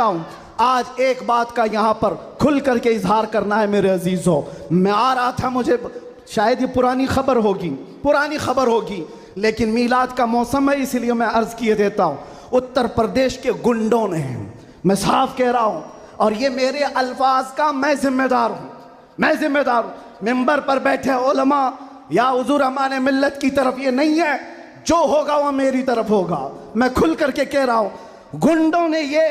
हूँ। आज एक बात का यहाँ पर खुल करके इजहार करना है मेरे अजीजों। मैं आ रहा था, मुझे शायद ये पुरानी खबर होगी, लेकिन मीलाद का मौसम है इसलिए मैं अर्ज किए देता हूँ। उत्तर प्रदेश के गुंडों ने, मैं साफ कह रहा हूँ, और ये मेरे अल्फाज का मैं जिम्मेदार हूँ। मिंबर पर बैठे उलमा या हुजूर अमान मिल्लत की तरफ ये नहीं है, जो होगा वह मेरी तरफ होगा। मैं खुल करके कह रहा हूँ, गुंडों ने ये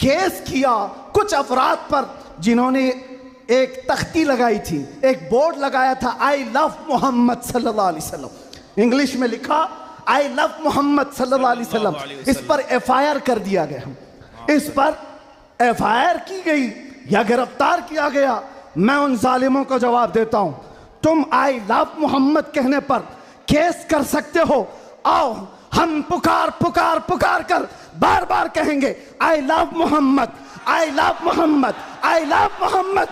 केस किया कुछ अफराद पर जिन्होंने एक तख्ती लगाई थी, एक बोर्ड लगाया था, आई लव मोहम्मद सल्लल्लाहु अलैहि वसल्लम, इंग्लिश में लिखा आई लव मोहम्मद सल्लल्लाहु अलैहि वसल्लम। इस पर FIR कर दिया गया, इस पर FIR की गई या गिरफ्तार किया गया। मैं उन जालिमों को जवाब देता हूं, तुम आई लव मोहम्मद कहने पर केस कर सकते हो, आओ हम पुकार कर बार बार कहेंगे I love Mohammad, I love Mohammad, I love Mohammad.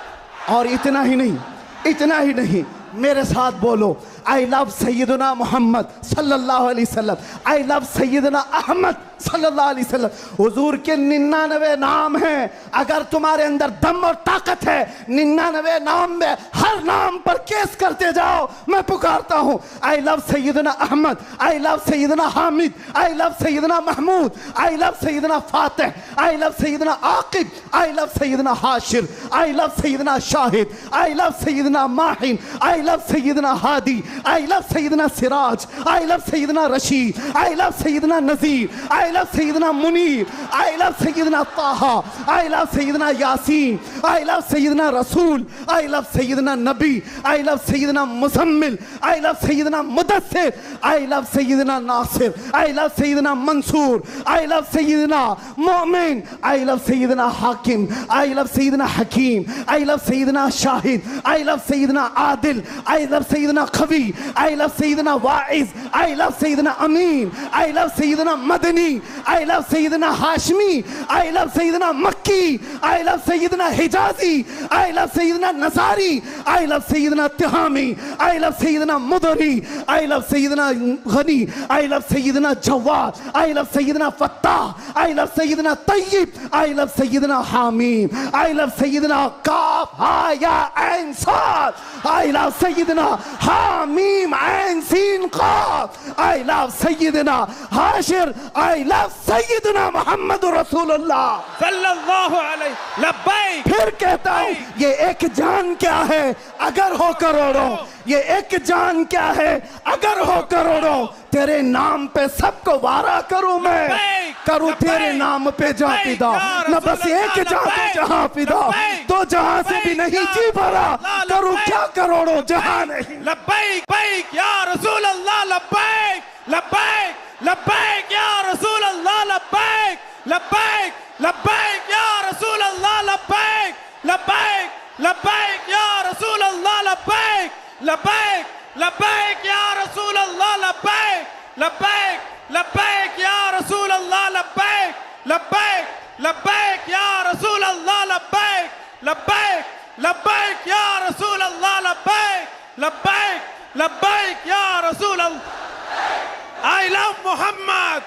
और इतना ही नहीं, मेरे साथ बोलो, आई लव सैयदना मोहम्मद सल्लल्लाहु अलैहि वसल्लम, आई लव सैयदना अहमद सल्लल्लाहु अलैहि वसल्लम। हुजूर के 99 नाम हैं, अगर तुम्हारे अंदर दम और ताकत है 99 नाम में हर नाम पर केस करते जाओ। मैं पुकारता हूँ, आई लव सैयदना अहमद, आई लव सैयदना हामिद, आई लव सैयदना महमूद, आई लव सैयदना फातिह, आई लव सैयदना आकिब, आई लव सैयदना हाशिर, आई लव सैयदना शाहिद, आई लव सैयदना माहिन, आई लव सैयदना हादी, आई लव सैयदना सिराज, आई लव सैयदना रशीद, आई लव सैयदना नजीर, आई लव सैयदना मुनीर, आई लव सैयदना ताहा, आई लव सैयदना यासीन, आई लव सैयदना रसूल, आई लव सैयदना नबी, आई लव सैयदना मुजम्मिल, आई लव सैयदना मुदस्सिर, आई लव सैयदना नासिर, आई लव सैयदना मंसूर, आई लव सैयदना मोमिन, आई लव सैयदना हाकिम, आई लव सैयदना हकीम, आई लव सैयदना शाहिद, आई लव सैयदना आदिल, आई लव सैयदना खवी, आई लव सैयदना वाइज, आई लव सैयदना अमीन, आई लव सैयदना मदनी, आई लव सैयदना हाशमी, आई लव सैयदना मक्की, आई लव सैयदना हिजाजी, आई लव सैयदना नसारी, आई लव सैयदना तिहामी, आई लव सैयदना मुदरी, आई लव सैयदना गनी, आई लव सैयदना जवाद, आई लव सैयदना फत्ताह, आई लव सैयदना तय्यब, आई लव सैयदना हामीम, आई लव सैयदना काफ हा या ऐन साद, आई लव सैयदना हामीम ऐन सीन काफ, आई लव सैयदना हाशिर, आई लव सैयदना मोहम्मद रसूलुल्लाह सल्लल्लाहु अलैहि लब्बैक। फिर कहता हूं, ये एक जान क्या है अगर हो करोड़ों, ये एक जान क्या है अगर हो करोड़ों, तेरे नाम पे सबको वारा करूं मैं, करूं तेरे नाम पे जान फिदा, न बस एक जान पे जहां फिदा, तो जहां से भी नहीं जी भरा, करूं क्या करोड़ों जहां नहीं। लब्बैक बैक या रसूल अल्लाह, लब्बैक लब्बैक लब्बैक या रसूल अल्लाह, लब्बैक लब्बैक लब्बैक या रसूल अल्लाह, लब्बैक लब्बैक लब्बैक या रसूल अल्लाह, लब्बैक लब्बैक लब्बैक या रसूल अल्लाह, लब्बैक लब्बैक लब्बैक या रसूल अल्लाह, लब्बैक लब्बैक लब्बैक या रसूल अल्लाह, लब्बैक लब्बैक लब्बैक या रसूल अल्लाह, लब्बैक लब्बैक लब्बैक या रसूल अल्लाह। आई लव मोहम्मद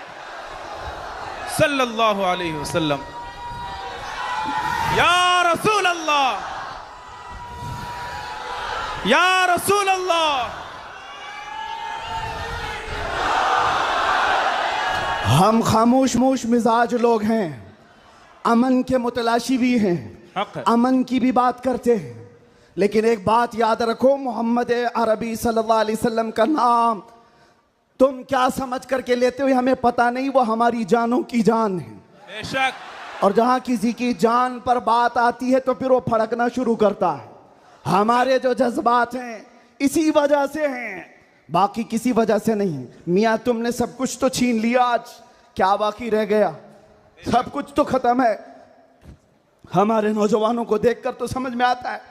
सल्लल्लाहु अलैहि वसल्लम या रसूल अल्लाह, या रसूल अल्लाह। हम खामोश मिजाज लोग हैं, अमन के मुतलाशी भी हैं, अमन की भी बात करते हैं, लेकिन एक बात याद रखो, मोहम्मद अरबी सल्लल्लाहु अलैहि वसल्लम का नाम तुम क्या समझ करके लेते हो हमें पता नहीं, वो हमारी जानों की जान है बेशक। और जहां किसी की जान पर बात आती है तो फिर वो फड़कना शुरू करता है। हमारे जो जज्बात हैं इसी वजह से हैं, बाकी किसी वजह से नहीं। मियाँ तुमने सब कुछ तो छीन लिया, आज क्या बाकी रह गया? सब कुछ तो खत्म है। हमारे नौजवानों को देखकर तो समझ में आता है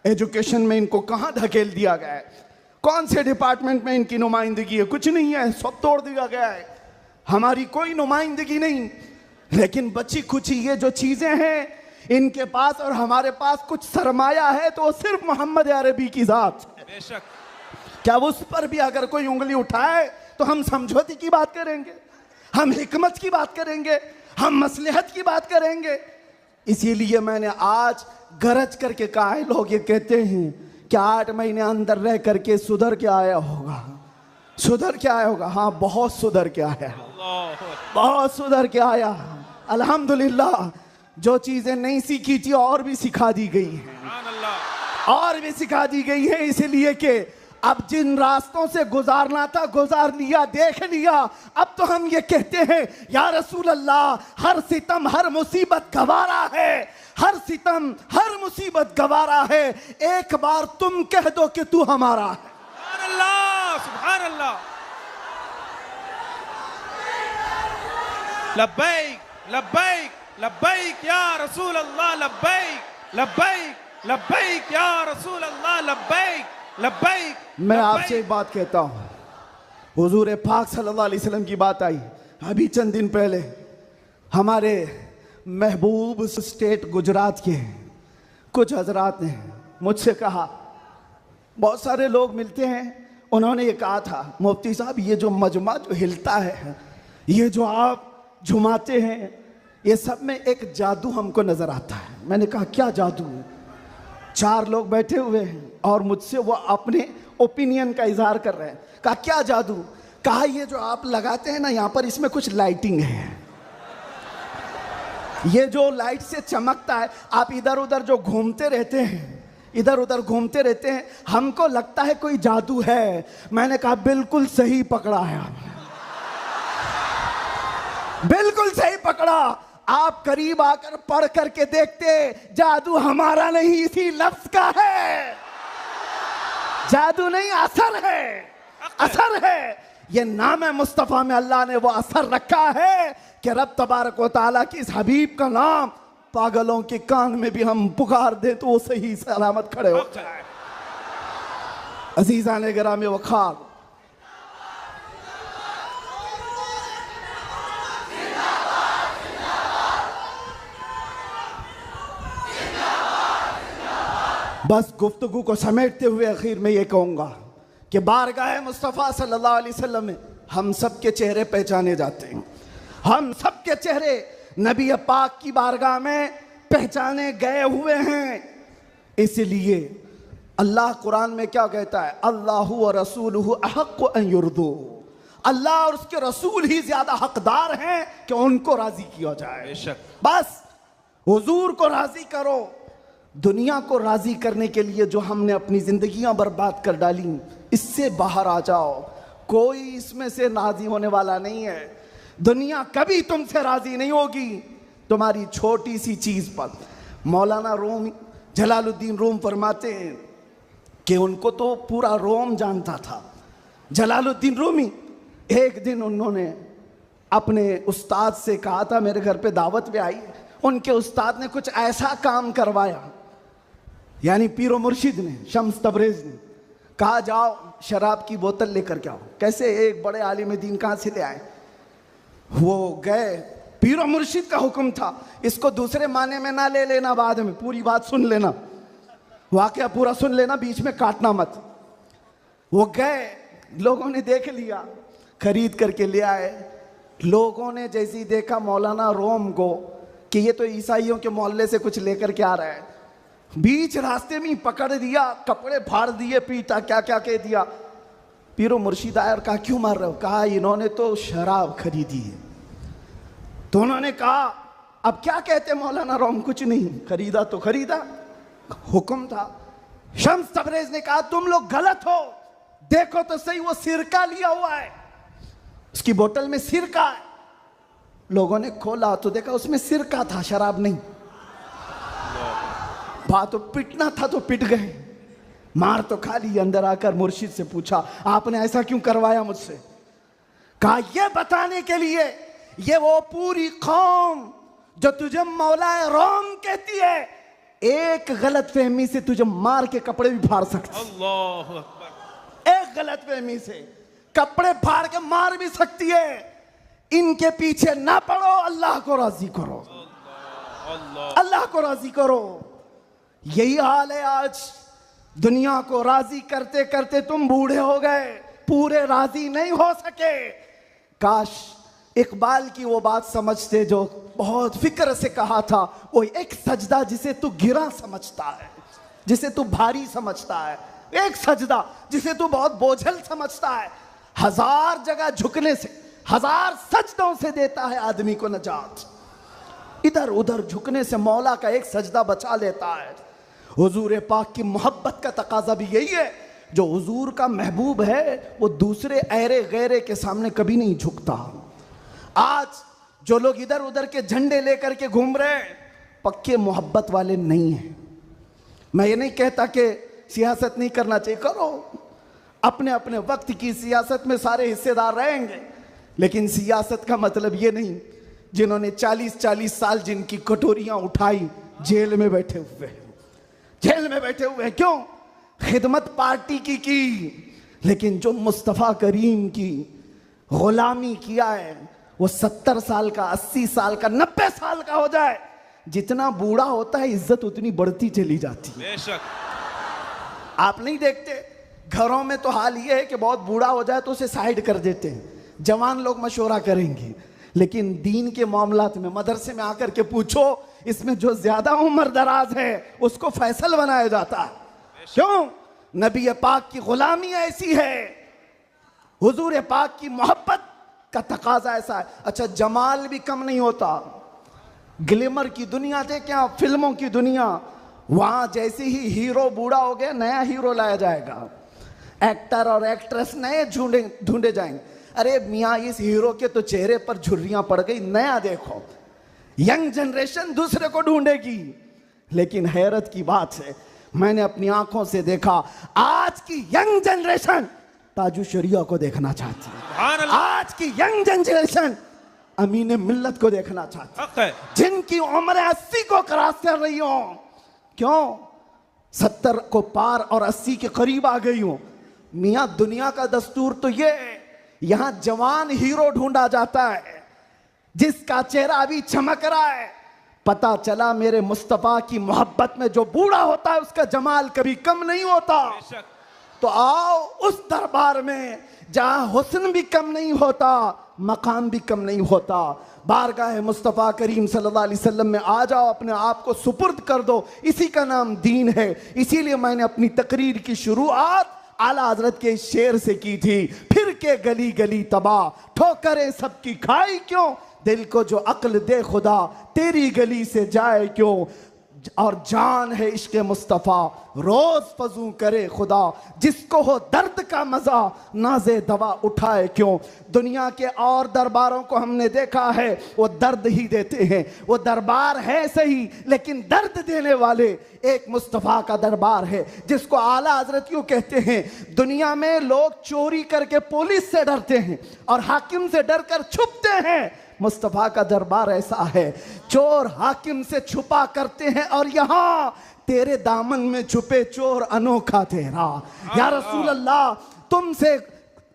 एजुकेशन में इनको कहाँ धकेल दिया गया है, कौन से डिपार्टमेंट में इनकी नुमाइंदगी है, कुछ नहीं है, सब तोड़ दिया गया है, हमारी कोई नुमाइंदगी नहीं। लेकिन बची खुची ये जो चीजें हैं इनके पास और हमारे पास कुछ सरमाया है, तो सिर्फ मोहम्मद अरबी की जात। बेशक। क्या उस पर भी अगर कोई उंगली उठाए तो हम समझौते की बात करेंगे, हम हिकमत की बात करेंगे, हम मसलहत की बात करेंगे। इसीलिए मैंने आज गरज करके कहा है। लोग ये कहते हैं कि 8 महीने अंदर रह करके सुधर के आया होगा, सुधर के आया होगा। हाँ, बहुत सुधर के आया, बहुत सुधर के आया। अल्हम्दुलिल्लाह, जो चीजें नहीं सीखी थी और भी सिखा दी गई हैं, और भी सिखा दी गई है। इसलिए कि अब जिन रास्तों से गुजारना था गुजार लिया, देख लिया। अब तो हम ये कहते हैं या रसूल अल्लाह, हर सितम हर मुसीबत गवारा है, हर सितम हर मुसीबत गवारा है। एक बार तुम कह दो कि तू हमारा है। सुभान अल्लाह, सुभान अल्लाह। लब्बैक लब्बैक लब्बैक या रसूल अल्लाह, लब्बैक लब्बैक लब्बैक या रसूल अल्लाह, लब्बैक लब्बैक। मैं आपसे एक बात कहता हूं, हुजूर पाक सल्लल्लाहु अलैहि वसल्लम की बात आई अभी चंद दिन पहले। हमारे महबूब स्टेट गुजरात के कुछ हजरात ने मुझसे कहा, बहुत सारे लोग मिलते हैं, उन्होंने ये कहा था, मुफ्ती साहब ये जो मजमा जो हिलता है, ये जो आप झुमाते हैं, ये सब में एक जादू हमको नजर आता है। मैंने कहा क्या जादू है? 4 लोग बैठे हुए हैं और मुझसे वो अपने ओपिनियन का इजहार कर रहे हैं। कहा क्या जादू? कहा ये जो आप लगाते हैं ना यहाँ पर, इसमें कुछ लाइटिंग है, ये जो लाइट से चमकता है, आप इधर उधर जो घूमते रहते हैं, इधर उधर घूमते रहते हैं, हमको लगता है कोई जादू है। मैंने कहा बिल्कुल सही पकड़ा है आपने, बिल्कुल सही पकड़ा। आप करीब आकर पढ़ करके देखते, जादू हमारा नहीं इसी लफ्ज का है। जादू नहीं, असर है, असर है। ये नाम है मुस्तफा में अल्लाह ने वो असर रखा है कि रब तबारक व तआला की इस हबीब का नाम पागलों के कान में भी हम पुकार दे तो वो सही सलामत खड़े हो जाए। अजीजा ने गिरामी वखार, बस गुफ्तगू को समेटते हुए आखिर में ये कहूँगा कि बारगाह मुस्तफ़ा सल्लल्लाहु अलैहि वसल्लम में हम सब के चेहरे पहचाने जाते हैं। हम सब के चेहरे नबी पाक की बारगाह में पहचाने गए हुए हैं। इसलिए अल्लाह कुरान में क्या कहता है? अल्लाहु व रसूलुहु अहक्कु अन युर्दू। अल्लाह और उसके रसूल ही ज्यादा हकदार हैं कि उनको राजी किया जाए। बेशक। बस हुजूर को राजी करो। दुनिया को राजी करने के लिए जो हमने अपनी जिंदगियां बर्बाद कर डाली, इससे बाहर आ जाओ। कोई इसमें से राजी होने वाला नहीं है। दुनिया कभी तुमसे राजी नहीं होगी तुम्हारी छोटी सी चीज पर। मौलाना रूम जलालुद्दीन रूम फरमाते हैं कि उनको तो पूरा रोम जानता था। जलालुद्दीन रूमी, एक दिन उन्होंने अपने उस्ताद से कहा था, मेरे घर पे दावत पे आई, उनके उस्ताद ने कुछ ऐसा काम करवाया, यानी पीरो मुर्शिद ने, शम्स तबरेज ने कहा जाओ शराब की बोतल लेकर के आओ। कैसे? एक बड़े आलिम दीन कहाँ से ले आए? वो गए, पीरो मुर्शिद का हुक्म था, इसको दूसरे माने में ना ले लेना, बाद में पूरी बात सुन लेना, वाकया पूरा सुन लेना, बीच में काटना मत। वो गए, लोगों ने देख लिया, खरीद करके ले आए। लोगों ने जैसे ही देखा मौलाना रोम को कि ये तो ईसाइयों के मोहल्ले से कुछ लेकर के आ रहा है, बीच रास्ते में पकड़ दिया, कपड़े फाड़ दिए, पीटा, क्या क्या कह दिया। पीरो मुर्शिद आया और कहा क्यों मार रहे हो? कहा इन्होंने तो शराब खरीदी है। तो उन्होंने कहा अब क्या कहते मौलाना रोम? कुछ नहीं, खरीदा तो खरीदा, हुक्म था। शम्स तबरेज ने कहा तुम लोग गलत हो, देखो तो सही, वो सिरका लिया हुआ है, उसकी बोतल में सिरका है। लोगों ने खोला तो देखा उसमें सिरका था, शराब नहीं। बात तो पिटना था तो पिट गए, मार तो खा ली। अंदर आकर मुर्शिद से पूछा आपने ऐसा क्यों करवाया मुझसे? कहा यह बताने के लिए ये वो पूरी कौम जो तुझे मौलाए रोम कहती है, एक गलत फहमी से तुझे मार के कपड़े भी फाड़ सकती। अल्लाहु अकबर। एक गलत फहमी से कपड़े फाड़ के मार भी सकती है। इनके पीछे ना पड़ो, अल्लाह को राजी करो, अल्लाह को राजी करो। यही हाल है आज। दुनिया को राजी करते करते तुम बूढ़े हो गए, पूरे राजी नहीं हो सके। काश इकबाल की वो बात समझते जो बहुत फिक्र से कहा था, वो एक सजदा जिसे तू गिरा समझता है, जिसे तू भारी समझता है, एक सजदा जिसे तू बहुत बोझल समझता है, 1000 जगह झुकने से, 1000 सजदों से देता है आदमी को नजात। इधर उधर झुकने से मौला का एक सजदा बचा लेता है। हुजूर पाक की मोहब्बत का तकाजा भी यही है, जो हुजूर का महबूब है वो दूसरे ऐरे गैरे के सामने कभी नहीं झुकता। आज जो लोग इधर उधर के झंडे लेकर के घूम रहे हैं, पक्के मोहब्बत वाले नहीं हैं। मैं ये नहीं कहता कि सियासत नहीं करना चाहिए, करो, अपने अपने वक्त की सियासत में सारे हिस्सेदार रहेंगे, लेकिन सियासत का मतलब ये नहीं जिन्होंने 40-40 साल जिनकी कटोरियां उठाई जेल में बैठे हुए हैं, जेल में बैठे हुए हैं। क्यों? खिदमत पार्टी की, लेकिन जो मुस्तफ़ा करीम की गुलामी किया है, वो 70 साल का, 80 साल का, 90 साल का हो जाए, जितना बूढ़ा होता है इज्जत उतनी बढ़ती चली जाती है। बेशक आप नहीं देखते घरों में तो हाल ये है कि बहुत बूढ़ा हो जाए तो उसे साइड कर देते हैं, जवान लोग मशवरा करेंगे, लेकिन दीन के मामलात में मदरसे में आकर के पूछो, इसमें जो ज्यादा उम्र दराज है उसको फैसल बनाया जाता है। क्यों? नबी पाक की गुलामी ऐसी है, हुजूर पाक की मोहब्बत का तकाजा ऐसा है। अच्छा, जमाल भी कम नहीं होता, ग्लैमर की दुनिया देखें आप, फिल्मों की दुनिया, वहां जैसे ही हीरो बूढ़ा हो गया नया हीरो लाया जाएगा, एक्टर और एक्ट्रेस नए ढूंढे जाएंगे। अरे मियाँ, इस हीरो के तो चेहरे पर झुर्रियां पड़ गई, नया देखो। यंग जनरेशन दूसरे को ढूंढेगी, लेकिन हैरत की बात है, मैंने अपनी आंखों से देखा, आज की यंग जनरेशन ताजु शरिया को देखना चाहती है। आज की यंग जनरेशन अमीन मिल्लत को देखना चाहती है, जिनकी उम्र 80 को क्रॉस कर रही हो। क्यों? 70 को पार और 80 के करीब आ गई हो। मियां, दुनिया का दस्तूर तो ये है, यहां जवान हीरो ढूंढा जाता है जिसका चेहरा अभी चमक रहा है। पता चला मेरे मुस्तफा की मोहब्बत में जो बूढ़ा होता है उसका जमाल कभी कम नहीं होता। तो आओ उस दरबार में जहां हुस्न भी कम नहीं होता, मकाम भी कम नहीं होता। बारगाह मुस्तफ़ा करीम सल्लल्लाहु अलैहि वसल्लम में आ जाओ, अपने आप को सुपुर्द कर दो, इसी का नाम दीन है। इसीलिए मैंने अपनी तकरीर की शुरुआत आला हजरत के शेर से की थी, फिर के गली गली तबाह, ठोकरें सबकी खाई क्यों, दिल को जो अक्ल दे खुदा, तेरी गली से जाए क्यों। और जान है इश्क मुस्तफ़ा, रोज फजू करे खुदा, जिसको हो दर्द का मजा नाजे दवा उठाए क्यों। दुनिया के और दरबारों को हमने देखा है, वो दर्द ही देते हैं, वो दरबार है सही लेकिन दर्द देने वाले एक मुस्तफ़ा का दरबार है, जिसको आला हजरत यूं कहते हैं। दुनिया में लोग चोरी करके पुलिस से डरते हैं और हाकिम से डर कर छुपते हैं, मुस्तफ़ा का दरबार ऐसा है, चोर हाकिम से छुपा करते हैं और यहां तेरे दामन में छुपे चोर अनोखा तेरा। या रसूल अल्लाह, तुमसे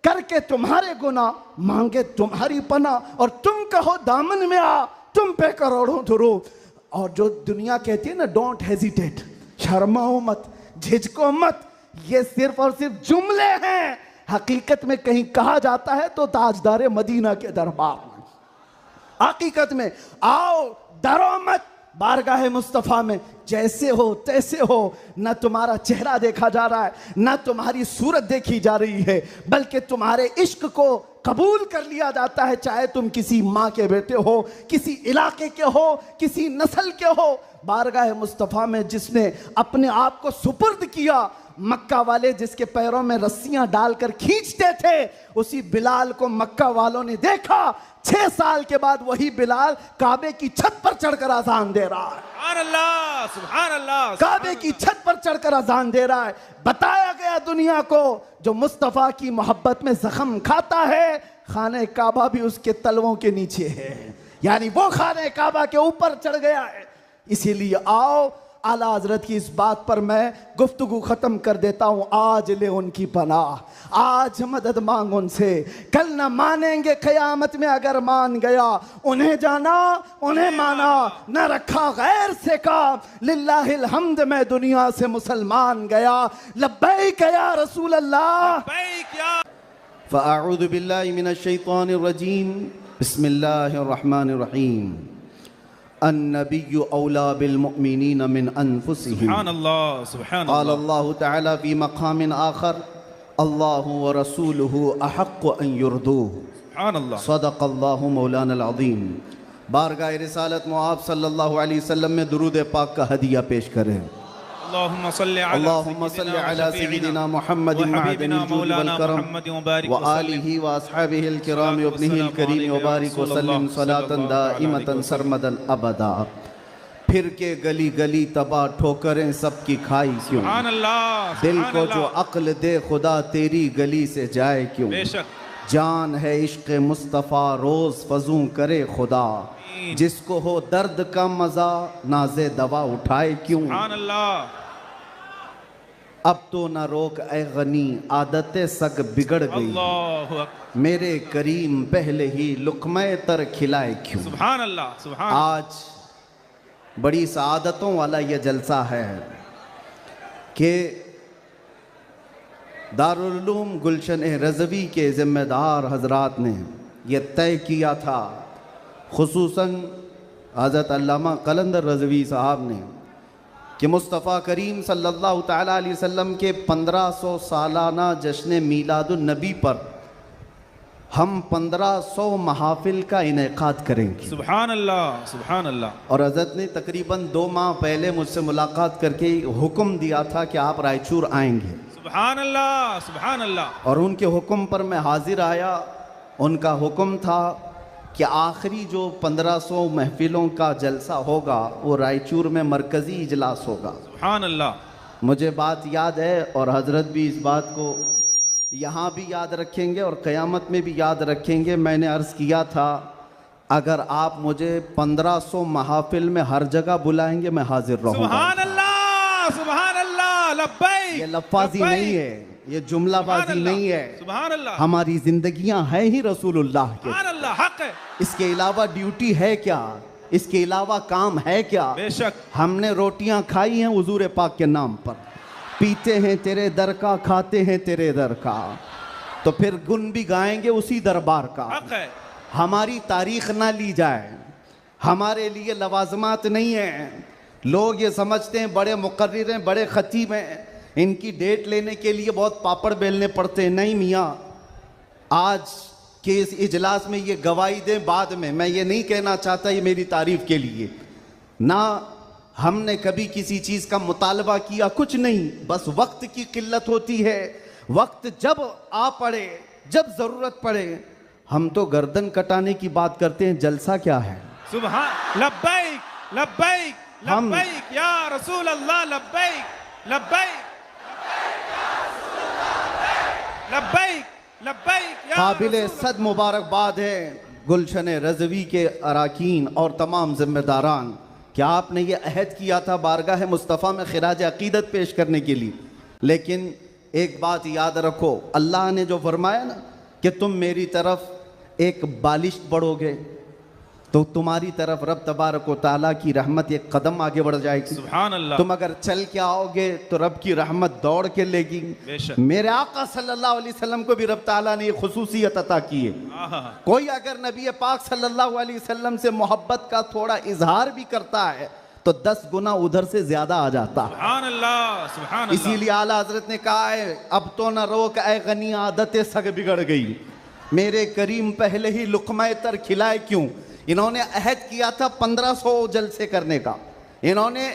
करके तुम्हारे गुनाह, मांगे तुम्हारी पनाह, और तुम कहो दामन में आ, तुम पे करोड़ों दुरूद। और जो दुनिया कहती है ना, डोंट हेजिटेट, शर्माओ मत, झिझको मत, ये सिर्फ और सिर्फ जुमले हैं। हकीकत में कहीं कहा जाता है तो ताजदार मदीना के दरबार में। हकीकत में आओ, डरो मत, बारगाह मुस्तफ़ा में जैसे हो तैसे हो। न तुम्हारा चेहरा देखा जा रहा है, न तुम्हारी सूरत देखी जा रही है, बल्कि तुम्हारे इश्क को कबूल कर लिया जाता है, चाहे तुम किसी माँ के बेटे हो, किसी इलाके के हो, किसी नस्ल के हो। बारगाह मुस्तफ़ा में जिसने अपने आप को सुपुर्द किया, मक्का वाले जिसके पैरों में रस्सियां डालकर खींचते थे, उसी बिलाल को मक्का वालों ने देखा। 6 साल के बाद वही बिलाल काबे की छत पर चढ़कर अजान दे रहा है। सुभान अल्लाह, सुभान अल्लाह। काबे की छत पर चढ़कर अजान दे रहा है। बताया गया दुनिया को, जो मुस्तफ़ा की मोहब्बत में जख्म खाता है, खाने काबा भी उसके तलवों के नीचे है, यानी वो खाने काबा के ऊपर चढ़ गया है। इसीलिए आओ, आला हजरत की इस बात पर मैं गुफ्तगू खत्म कर देता हूं। आज ले उनकी पनाह, आज मदद मांग उनसे, कल न मानेंगे क़यामत में अगर मान गया। उन्हें जाना, उन्हें माना, न रखा गैर से काम, लिल्लाहिल हम्द मैं दुनिया से मुसलमान गया। लब्बैक या रसूल अल्लाह, लब्बैक या। फ़अऊज़ु बिल्लाहि मिनश शैतानिर रजीम, बिस्मिल्लाहिर्रहमानिर्रहीम। अन्नबिय्यु औला बिलमुमिनीन मिन अनफुसिहिम। सुभान अल्लाह, सुभान क़ाल अल्लाह। अल्लाहु तआला फ़ी मक़ामिन आख़र अल्लाहु व रसूलुहु अहक़्क़ु अन युरदूहु। सुभान अल्लाह। सदक़ल्लाहु मौलाना अज़ीम। बारगाह रिसालत में आप सल्लल्लाहु अलैहि वसल्लम में दुरूद पाक का हदिया पेश करें। अल्लाहुम्मा सल्लि अला सय्यिदिना मुहम्मदिन मअदिनिल जूद वल करम व आलिहि व अस्हाबिहिल किराम व इब्निहिल करीम व बारिक व सल्लिम सलातन दाइमतन सरमदन अबदा। फिर के गली गली तबाह ठोकरें सबकी खाई क्यों, सुभान अल्लाह। दिल को जो अक्ल दे खुदा तेरी गली से जाए क्यों। बेशक जान है इश्क मुस्तफ़ा रोज़ फजूं करे खुदा, जिसको हो दर्द का मज़ा नाज़े दवा उठाए क्यों। सुभान अल्लाह। अब तो न रोक ए गनी आदतें सग बिगड़ गई, अल्लाहु अकबर। मेरे करीम पहले ही लुक़्मे तर खिलाए क्यों। सुभान अल्लाह, सुभान। आज बड़ी सआदतों वाला ये जलसा है कि दारुल उलूम गुलशन रज़वी के ज़िम्मेदार हजरात ने यह तय किया था, खुसूसन हज़रत अल्लामा कलंदर रज़वी साहब ने, कि मुस्तफ़ा करीम सल्लल्लाहु तआला अलैहि वसल्लम के 1500 सालाना जश्न मीलादुन नबी पर हम 1500 महाफिल का इनेकाद करेंगे। सुभान अल्लाह, सुभान अल्लाह। और हज़रत ने तकरीबन 2 माह पहले मुझसे मुलाकात करके हुक्म दिया था कि आप रायचूर आएंगे। सुभान अल्लाह, सुभान अल्लाह। और उनके हुक्म पर मैं हाजिर आया। उनका हुक्म था कि आखिरी जो 1500 महफिलों का जलसा होगा वो रायचूर में मरकज़ी इजलास होगा। सुभान अल्लाह। मुझे बात याद है और हज़रत भी इस बात को यहाँ भी याद रखेंगे और क़यामत में भी याद रखेंगे। मैंने अर्ज़ किया था, अगर आप मुझे 1500 महाफिल में हर जगह बुलाएंगे मैं हाजिर रहूँगा। सुभान अल्लाह, सुभान अल्लाह। लब्बैक। ये लफ्ज़ी नहीं है, ये जुमलाबाजी नहीं है। सुभान अल्लाह। हमारी जिंदगियां हैं ही रसूलुल्लाह के। सुभान अल्लाह, हक है। इसके अलावा ड्यूटी है क्या, इसके अलावा काम है क्या। बेशक। हमने रोटियां खाई हैं हुजूर पाक के नाम पर, पीते हैं तेरे दर का, खाते हैं तेरे दर का, तो फिर गुन भी गाएंगे उसी दरबार का। हक है। हमारी तारीख ना ली जाए, हमारे लिए लवाजमात नहीं है। लोग ये समझते हैं बड़े मुकर्रिर हैं, बड़े खतीब हैं, इनकी डेट लेने के लिए बहुत पापड़ बेलने पड़ते हैं। नहीं मियाँ, आज के इस इजलास में ये गवाही दें बाद में। मैं ये नहीं कहना चाहता ये मेरी तारीफ के लिए, ना हमने कभी किसी चीज़ का मुतालबा किया, कुछ नहीं, बस वक्त की किल्लत होती है। वक्त जब आ पड़े, जब ज़रूरत पड़े, हम तो गर्दन कटाने की बात करते हैं, जलसा क्या है। सुभान। लब्बैक, लब्बैक, लब्बैक या रसूल अल्लाह। लब्बैक, लब्बैक, लब्बैक, लब्बैक। काबिल सद मुबारकबाद है गुलशन रज़वी के अराकीन और तमाम जिम्मेदारान कि आपने ये अहद किया था बारगाह मुस्तफ़ा में खिराज अक़ीदत पेश करने के लिए। लेकिन एक बात याद रखो, अल्लाह ने जो फरमाया ना कि तुम मेरी तरफ एक बालिश बढ़ोगे तो तुम्हारी तरफ रब तबारक व तआला की रहमत एक कदम आगे बढ़ जाएगी। सुभान अल्लाह। तुम अगर चल के आओगे तो रब की रहमत दौड़ के लेगी। बेशक। मेरे आका सल्लल्लाहु अलैहि वसल्लम को भी रब ताला ने ये खुसूसियत अता की है। कोई अगर नबी पाक सल्लल्लाहु अलैहि वसल्लम से मोहब्बत का थोड़ा इजहार भी करता है तो 10 गुना उधर से ज्यादा आ जाता है। सुभान अल्लाह, सुभान अल्लाह। इसीलिए आला हजरत ने कहा है, अब तो न रोक ऐ गनी आदतें सग बिगड़ गई, मेरे करीम पहले ही लुक़्मा तर खिलाए क्यों। इन्होंने अहद किया था 1500 जलसे करने का, इन्होंने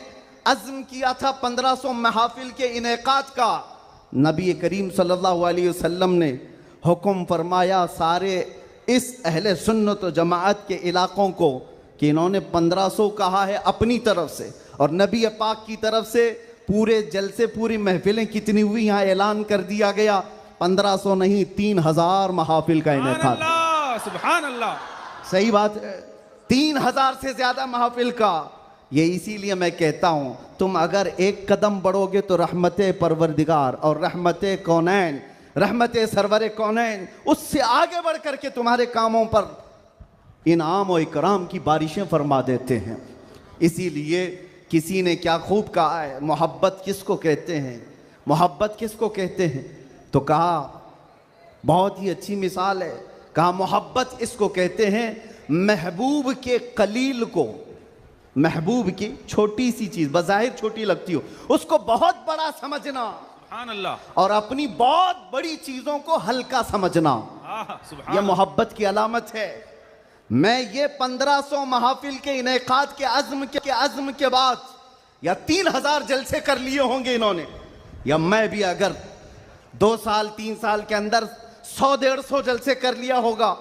अज़्म किया था 1500 महफिल के इनेकाद का। नबी करीम सल्लल्लाहु अलैहि वसल्लम ने हुक्म फरमाया सारे इस अहले सुन्नत व जमाअत के इलाक़ों को कि इन्होंने 1500 कहा है अपनी तरफ से, और नबी पाक की तरफ से पूरे जलसे पूरी महफिलें कितनी हुई यहाँ ऐलान कर दिया गया। 1500 नहीं 3000 महाफिल का इनेकाद। सुभान अल्लाह। सही बात है, 3000 से ज्यादा महफिल का। ये इसीलिए मैं कहता हूँ तुम अगर एक कदम बढ़ोगे तो रहमत परवरदिगार और रहमत कौनैन, रहमत सरवर कौनैन उससे आगे बढ़ करके तुम्हारे कामों पर इनाम और इकराम की बारिशें फरमा देते हैं। इसीलिए किसी ने क्या खूब कहा है, मोहब्बत किसको कहते हैं, मोहब्बत किसको कहते हैं, तो कहा बहुत ही अच्छी मिसाल है, कहा मोहब्बत इसको कहते हैं महबूब के कलील को, महबूब की छोटी सी चीज बज़ाहिर छोटी लगती हो उसको बहुत बड़ा समझना, सुभान अल्लाह, और अपनी बहुत बड़ी चीजों को हल्का समझना, सुभान यह मोहब्बत की अलामत है। मैं ये 1500 महफिल के इनेकाद के अज़्म के बाद या 3000 जलसे कर लिए होंगे इन्होंने, या मैं भी अगर 2 साल 3 साल के अंदर 100-150 जलसे कर लिया होगा,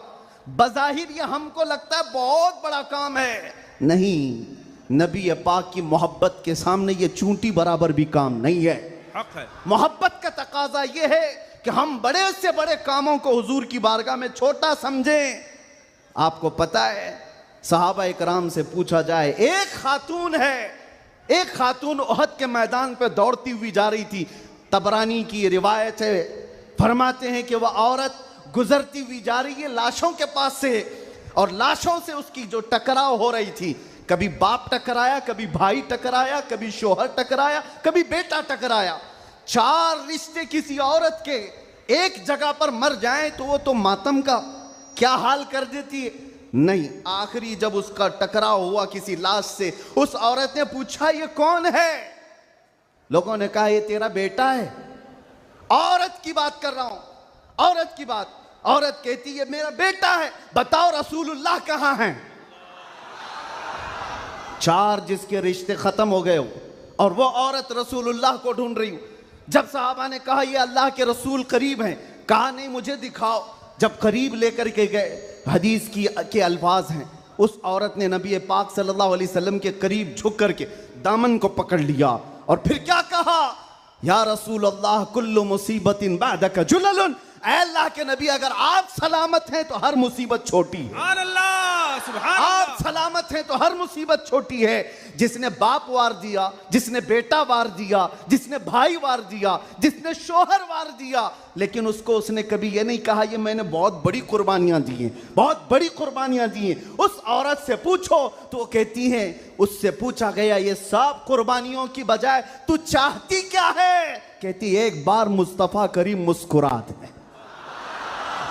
बज़ाहिर ये हमको लगता है बहुत बड़ा काम है। नहीं, नबी पाक की मोहब्बत के सामने ये चूंटी बराबर भी काम नहीं है। हक है। मोहब्बत का तकाजा ये है कि हम बड़े से बड़े कामों को हुजूर की बारगाह में छोटा समझें। आपको पता है सहाबा इकराम से पूछा जाए, एक खातून है, एक खातून उहद के मैदान पे दौड़ती हुई जा रही थी, तबरानी की रिवायत है, फरमाते हैं कि वह औरत गुजरती हुई जा रही है लाशों के पास से, और लाशों से उसकी जो टकराव हो रही थी, कभी बाप टकराया, कभी भाई टकराया, कभी शोहर टकराया, कभी बेटा टकराया। 4 रिश्ते किसी औरत के एक जगह पर मर जाएं तो वो तो मातम का क्या हाल कर देती है। नहीं, आखिरी जब उसका टकराव हुआ किसी लाश से, उस औरत ने पूछा ये कौन है? लोगों ने कहा ये तेरा बेटा है। औरत की बात कर रहा हूं, औरत की बात। औरत कहती है मेरा बेटा है, बताओ रसूलुल्लाह कहां हैं? 4 जिसके रिश्ते खत्म हो गए हो और वो औरत रसूलुल्लाह को ढूंढ रही हो। जब साहबा ने कहा ये अल्लाह के रसूल करीब हैं, कहा नहीं मुझे दिखाओ। जब करीब लेकर के गए, हदीस के अल्फाज हैं, उस औरत ने नबी पाक सल्लल्लाहु अलैहि वसल्लम के करीब झुक करके दामन को पकड़ लिया और फिर क्या कहा, या रसूल अल्लाह कुल्लु मुसीबतिन बादका जुललुन, ऐ अल्लाह के नबी अगर आप सलामत हैं तो हर मुसीबत छोटी है। सुभान अल्लाह, सुभान आप अल्लाह। सलामत हैं तो हर मुसीबत छोटी है। जिसने बाप वार दिया, जिसने बेटा वार दिया, जिसने भाई वार दिया, जिसने शोहर वार दिया, लेकिन उसको उसने कभी ये नहीं कहा ये मैंने बहुत बड़ी कुर्बानियां दी हैं, बहुत बड़ी कुर्बानियां दी हैं। उस औरत से पूछो तो वो कहती है, उससे पूछा गया ये सब कुर्बानियों की बजाय तू चाहती क्या है? कहती एक बार मुस्तफा करीम मुस्कुरा दे।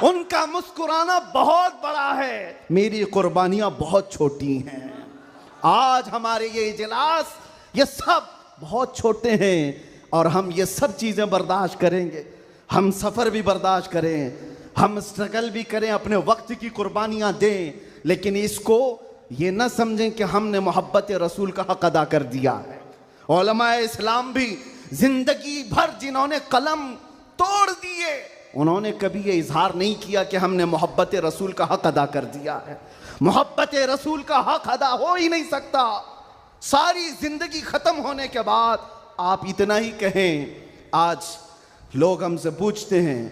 उनका मुस्कुराना बहुत बड़ा है, मेरी कुर्बानियां बहुत छोटी हैं। आज हमारे ये इजलास ये सब बहुत छोटे हैं और हम ये सब चीज़ें बर्दाश्त करेंगे, हम सफ़र भी बर्दाश्त करें, हम स्ट्रगल भी करें, अपने वक्त की कुर्बानियां दें, लेकिन इसको ये ना समझें कि हमने मोहब्बत रसूल का हक अदा कर दिया है। उलमाए इस्लाम भी जिंदगी भर जिन्होंने कलम तोड़ दिए, उन्होंने कभी ये इजहार नहीं किया कि हमने मोहब्बत रसूल का हक अदा कर दिया है। मोहब्बत रसूल का हक अदा हो ही नहीं सकता। सारी जिंदगी खत्म होने के बाद आप इतना ही कहें। आज लोग हमसे पूछते हैं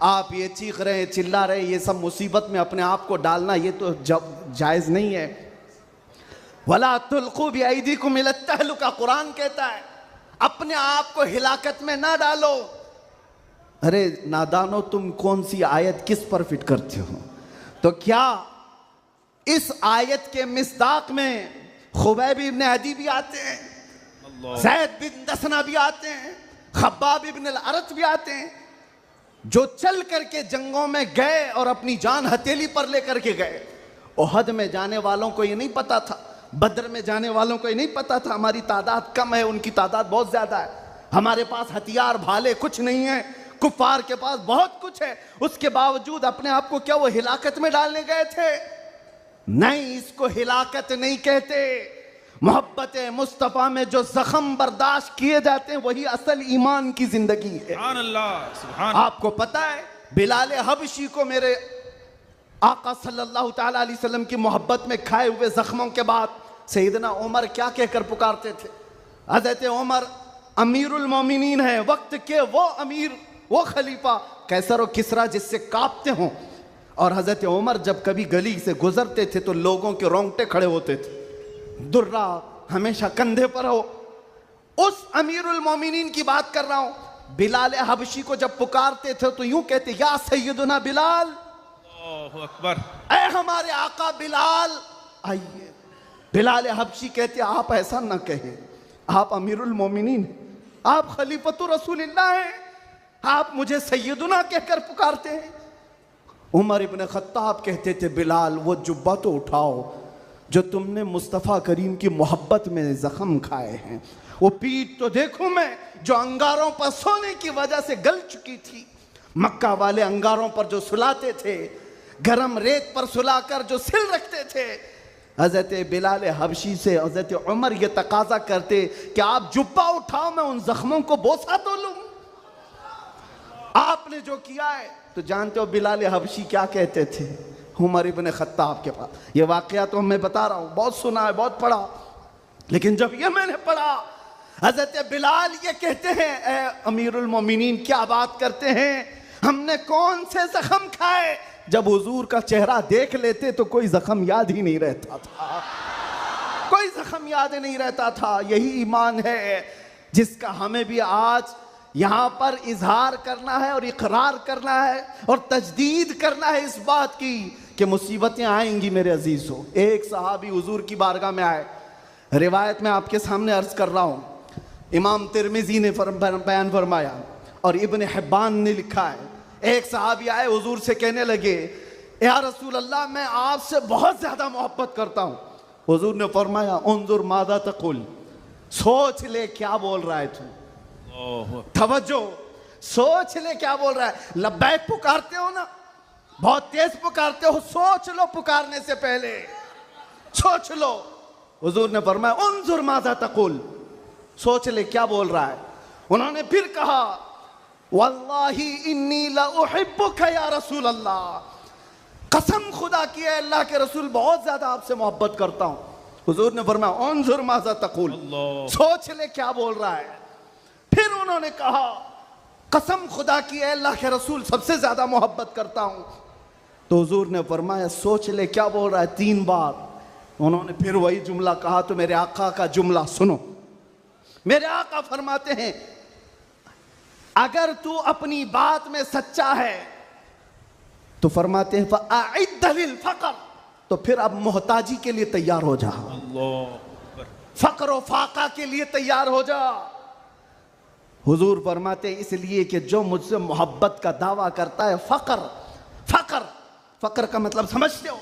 आप ये चीख रहे हैं, चिल्ला रहे हैं, ये सब मुसीबत में अपने आप को डालना ये तो जायज़ नहीं है। वला तुल्कू बिअयदीकुम इला तहलुका, कुरान कहता है अपने आप को हिलाकत में ना डालो। अरे नादानो, तुम कौन सी आयत किस पर फिट करते हो? तो क्या इस आयत के मिस्दाक में खुबैब इब्न अदी भी आते हैं, ज़ैद बिन दसना भी आते हैं, खब्बाब इब्न अल-अरत भी आते हैं, जो चल करके जंगों में गए और अपनी जान हथेली पर लेकर के गए। ओहद में जाने वालों को ये नहीं पता था, बद्र में जाने वालों को ये नहीं पता था हमारी तादाद कम है, उनकी तादाद बहुत ज्यादा है, हमारे पास हथियार भाले कुछ नहीं है, कुफार के पास बहुत कुछ है, उसके बावजूद अपने आप को क्या वो हिलाकत में डालने गए थे? नहीं, इसको हिलाकत नहीं कहते। मोहब्बत मुस्तफ़ा में जो जख्म बर्दाश्त किए जाते हैं वही असल ईमान की जिंदगी है। सुभान अल्लाह, सुभान। आपको पता है बिलाल हबशी को मेरे आका सल्लल्लाहु ताला अलैहि वसल्लम की मोहब्बत में खाए हुए जख्मों के बाद सैयदना उमर क्या कहकर पुकारते थे? हज़रत उमर अमीरुल मोमिनीन है, वक्त के वो अमीर, वो खलीफा, कैसर और किसरा जिससे कांपते हों। और हज़रत उमर जब कभी गली से गुजरते थे तो लोगों के रोंगटे खड़े होते थे, दुर्रा हमेशा कंधे पर हो। उस अमीरुल मोमिनीन की बात कर रहा हूं। बिलाल हबशी को जब पुकारते थे तो यूं कहते, या सैयदुना बिलाल, अल्लाहु अकबर, ऐ हमारे आका बिलाल आइए। बिलाल हबशी कहते, आप ऐसा ना कहें, आप अमीरुल मोमिनीन, आप खलीफतुर रसूलिल्लाह हैं, आप मुझे सैयदुना कहकर पुकारते हैं। उमर इब्न खत्ताब कहते थे, बिलाल वो जुब्बा तो उठाओ जो तुमने मुस्तफ़ा करीम की मोहब्बत में ज़ख्म खाए हैं, वो पीठ तो देखूं मैं जो अंगारों पर सोने की वजह से गल चुकी थी। मक्का वाले अंगारों पर जो सुलाते थे, गरम रेत पर सुलाकर जो सिल रखते थे। हज़रत बिलाल हबशी से हज़रत उमर ये तकाजा करते कि आप जुब्बा उठाओ, मैं उन जख्मों को बोसा तो लूं। आपने जो किया है तो जानते हो बिलाल हबशी क्या कहते थे उमर इब्न खत्ताब के पास। ये वाकया तो मैं बता रहा हूँ, बहुत सुना है, बहुत पढ़ा, लेकिन जब ये मैंने पढ़ा, हज़रत बिलाल ये कहते हैं, ए अमीरुल मोमिनीन क्या बात करते हैं, हमने कौन से जख्म खाए। जब हुजूर का चेहरा देख लेते तो कोई जख्म याद ही नहीं रहता था, कोई जख्म याद नहीं रहता था। यही ईमान है जिसका हमें भी आज यहाँ पर इजहार करना है और इकरार करना है और तजदीद करना है इस बात की कि मुसीबतें आएंगी मेरे अजीजों। एक सहाबी हुजूर की बारगाह में आए, रिवायत में आपके सामने अर्ज कर रहा हूँ, इमाम तिरमिजी ने बयान फरमाया और इब्न हिब्बान ने लिखा है। एक सहाबी आए, हुजूर से कहने लगे, या रसूल अल्लाह मैं आपसे बहुत ज्यादा मोहब्बत करता हूँ। हुजूर ने फरमाया, उन्जुर मादा तकुल, सोच ले क्या बोल रहा है तू, तवज्जो, सोच ले क्या बोल रहा है। लब्बैक पुकारते हो ना, बहुत तेज पुकारते हो, सोच लो पुकारने से पहले, सोच लो। हुजूर ने फरमाया, उन्जुर मादा तकुल, सोच ले क्या बोल रहा है। उन्होंने फिर कहा, वल्लाही इन्नी ला उहिब्बुका या रसूल अल्लाह, कसम खुदा की है अल्लाह के रसूल बहुत ज्यादा आपसे मोहब्बत करता हूं। हुजूर ने फरमाया, उन्जुर माजा तकुल, सोच ले क्या बोल रहा है। फिर उन्होंने कहा, कसम खुदा की है अल्लाह के रसूल सबसे ज्यादा मोहब्बत करता हूं। तो हुजूर ने फरमाया, सोच ले क्या बोल रहा है, 3 बार। उन्होंने फिर वही जुमला कहा। तो मेरे आका का जुमला सुनो, मेरे आका फरमाते हैं, अगर तू अपनी बात में सच्चा है तो फरमाते हैं फ़अइद्द लिल फ़क़र, तो फिर अब मोहताजी के लिए तैयार हो जा, फक्र व फाका के लिए तैयार हो जा। हुजूर फरमाते हैं इसलिए कि जो मुझसे मोहब्बत का दावा करता है, फक्र, फक्र, फक्र का मतलब समझते हो,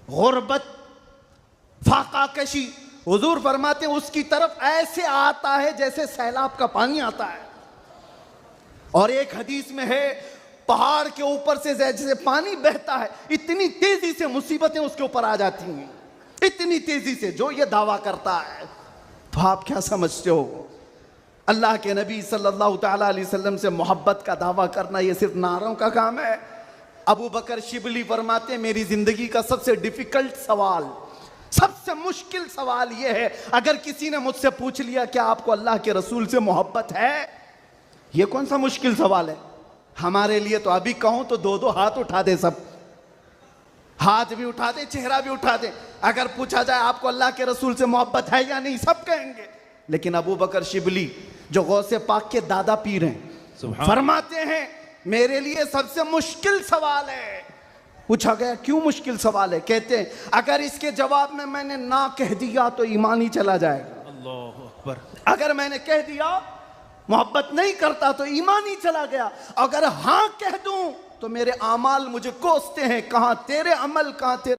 गुर्बत, फाका कशी। हुजूर फरमाते हैं उसकी तरफ ऐसे आता है जैसे सैलाब का पानी आता है। और एक हदीस में है, पहाड़ के ऊपर से जैसे पानी बहता है, इतनी तेजी से मुसीबतें उसके ऊपर आ जाती हैं, इतनी तेजी से, जो ये दावा करता है। तो आप क्या समझते हो, अल्लाह के नबी सल्लल्लाहु तआला अलैहि वसल्लम से मोहब्बत का दावा करना ये सिर्फ नारों का काम है। अबू बकर शिबली फरमाते, मेरी जिंदगी का सबसे डिफिकल्ट सवाल, सबसे मुश्किल सवाल ये है, अगर किसी ने मुझसे पूछ लिया क्या आपको अल्लाह के रसूल से मोहब्बत है, ये कौन सा मुश्किल सवाल है हमारे लिए। तो अभी कहूं तो 2-2 हाथ उठा दे, सब हाथ भी उठा दे, चेहरा भी उठा दे। अगर पूछा जाए आपको अल्लाह के रसूल से मोहब्बत है या नहीं, सब कहेंगे। लेकिन अबू बकर शिबली जो गौसे पाक के दादा पीर हैं, फरमाते हैं मेरे लिए सबसे मुश्किल सवाल है। पूछा गया क्यों मुश्किल सवाल है, कहते हैं अगर इसके जवाब में मैंने ना कह दिया तो ईमान ही चला जाएगा। अल्लाहु अकबर। अगर मैंने कह दिया मोहब्बत नहीं करता तो ईमान ही चला गया, अगर हाँ कह दूं तो मेरे आमाल मुझे कोसते हैं, कहां तेरे अमल, कहां तेरे